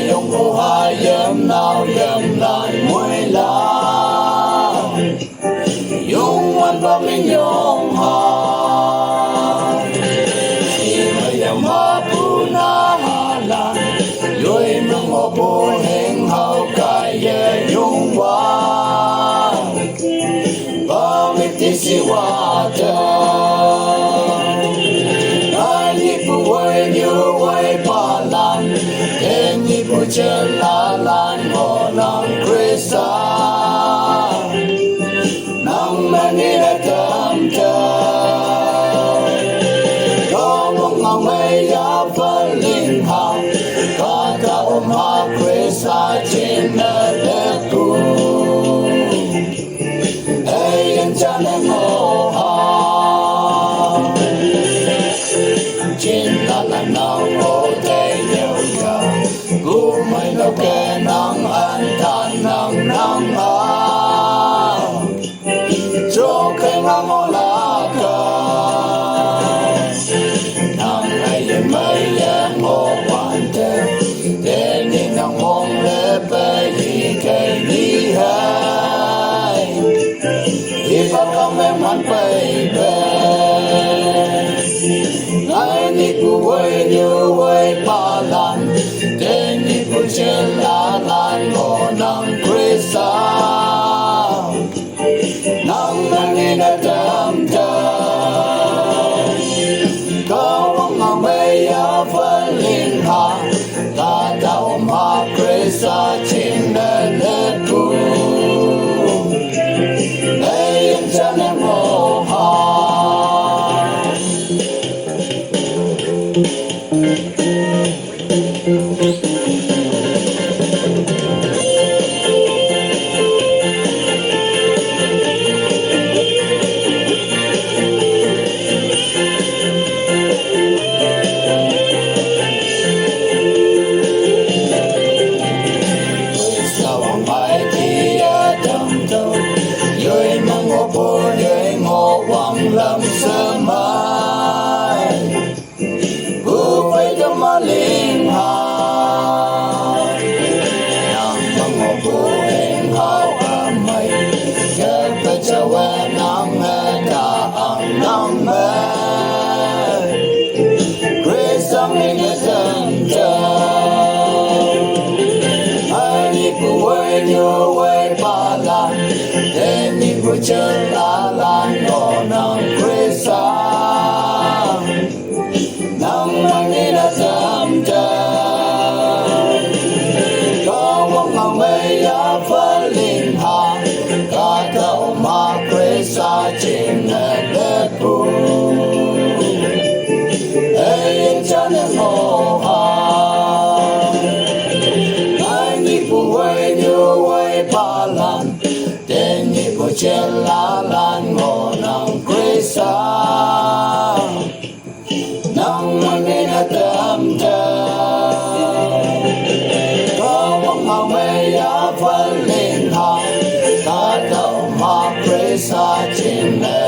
用不下任鬧任難每啦，用萬百年用下，因為有馬不那下難，因為我不輕後解也用完，把命的是我的。不為有為把難，天你不見啦難我能歸撒，能滿你的等着，高夢我沒有分領航，卡卡我馬歸撒進了的谷，黑人家的我好。Nào ngô tê nhiều giờ Cú mây lâu kê nắng an tàn nắng á Chô kê ngã ngô lá cờ Nắng hay yên mây yên ngô quan tê Tê ni nắng mong lê bê đi kê đi hay Đi bà công em hắn bê bê Ai ni ku wei như wei ba lan, tên ni ku chen la lan ngô nang quy sa, nang nang ni na tam ta, cao vong ngang mây ya phân linh ha, ta đạo ma quy sa chim na na ku, ai em cha na ngô ha. Lâm sơ mai Bố phải cho mà linh hào Nằm bằng ngô bố hình hào à mây Kết bởi cho quê nắng mê ta ăn nắng mê Quê sống đi nghe chân chân Ai đi bố quê như quê ba lan Tên đi bố chân la lan ngô nang quy sa nang nang ni na tam ta có vong ngang mây ya phân linh ha ca đạo ma quy sa chim na le pu ai cha ne mo ha ai ni pu wei như wei ba lan tên ni pu chen la lan ngô nang quy sa nang nang ni na tam ta có vong ngang mây ya phân linh ha ta đạo ma quy sa chim na